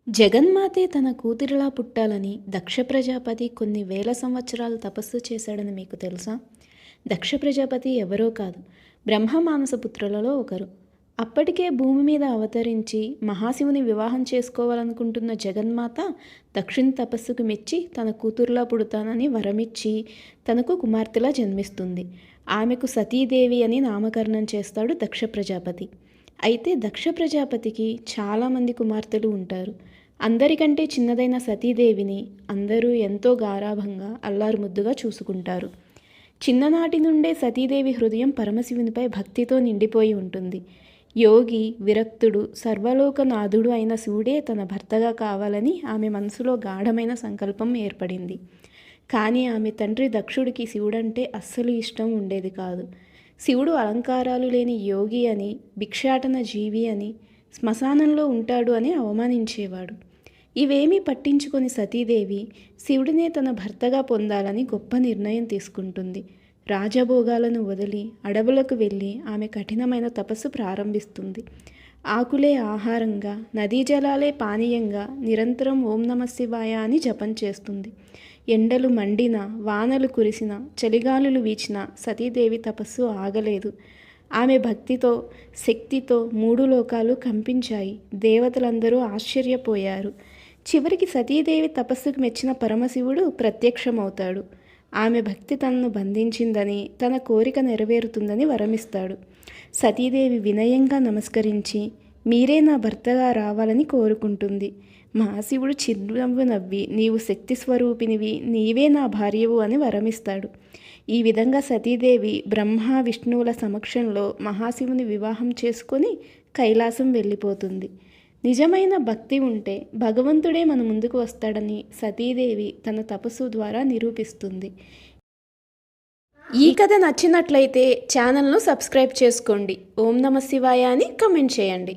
జగన్మాతే తన కూతురిలా పుట్టాలని దక్ష ప్రజాపతి కొన్ని వేల సంవత్సరాలు తపస్సు చేశాడని మీకు తెలుసా? దక్ష ప్రజాపతి ఎవరో కాదు, బ్రహ్మ మానస పుత్రులలో ఒకరు. అప్పటికే భూమి మీద అవతరించి మహాశివుని వివాహం చేసుకోవాలనుకుంటున్న జగన్మాత దక్షుని తపస్సుకు మెచ్చి తన కూతురులా పుడతానని వరమిచ్చి తనకు కుమార్తెలా జన్మిస్తుంది. ఆమెకు సతీదేవి అని నామకరణం చేస్తాడు దక్ష ప్రజాపతి. అయితే దక్ష ప్రజాపతికి చాలామంది కుమార్తెలు ఉంటారు. అందరికంటే చిన్నదైన సతీదేవిని అందరూ ఎంతో గారాభంగా అల్లారు ముద్దుగా చూసుకుంటారు. చిన్ననాటి నుండే సతీదేవి హృదయం పరమశివునిపై భక్తితో నిండిపోయి ఉంటుంది. యోగి, విరక్తుడు, సర్వలోకనాథుడు అయిన శివుడే తన భర్తగా కావాలని ఆమె మనసులో గాఢమైన సంకల్పం ఏర్పడింది. కానీ ఆమె తండ్రి దక్షుడికి శివుడంటే అస్సలు ఇష్టం ఉండేది కాదు. శివుడు అలంకారాలు లేని యోగి అని, భిక్షాటన జీవి అని, శ్మశానంలో ఉంటాడు అని అవమానించేవాడు. ఇవేమీ పట్టించుకొని సతీదేవి శివుడినే తన భర్తగా పొందాలని గొప్ప నిర్ణయం తీసుకుంటుంది. రాజభోగాలను వదిలి అడవులకు వెళ్ళి ఆమె కఠినమైన తపస్సు ప్రారంభిస్తుంది. ఆకులే ఆహారంగా, నదీ జలాలే పానీయంగా నిరంతరం ఓం నమః శివాయ అని జపం చేస్తుంది. ఎండలు మండినా, వానలు కురిసినా, చలిగాలులు వీచినా సతీదేవి తపస్సు ఆగలేదు. ఆమె భక్తితో, శక్తితో మూడు లోకాలు కంపించాయి. దేవతలందరూ ఆశ్చర్యపోయారు. చివరికి సతీదేవి తపస్సుకు మెచ్చిన పరమశివుడు ప్రత్యక్షమవుతాడు. ఆమె భక్తి తనను బంధించిందని, తన కోరిక నెరవేరుతుందని వరమిస్తాడు. సతీదేవి వినయంగా నమస్కరించి మీరే నా భర్తగా రావాలని కోరుకుంటుంది. మహాశివుడు చిరునవ్వు నవ్వి నీవు శక్తి స్వరూపినివి, నీవే నా భార్యవు అని వరమిస్తాడు. ఈ విధంగా సతీదేవి బ్రహ్మ విష్ణువుల సమక్షంలో మహాశివుని వివాహం చేసుకొని కైలాసం వెళ్ళిపోతుంది. నిజమైన భక్తి ఉంటే భగవంతుడే మన ముందుకు వస్తాడని సతీదేవి తన తపస్సు ద్వారా నిరూపిస్తుంది. ఈ కథ నచ్చినట్లయితే ఛానల్ను సబ్స్క్రైబ్ చేసుకోండి. ఓం నమః శివాయ అని కమెంట్ చేయండి.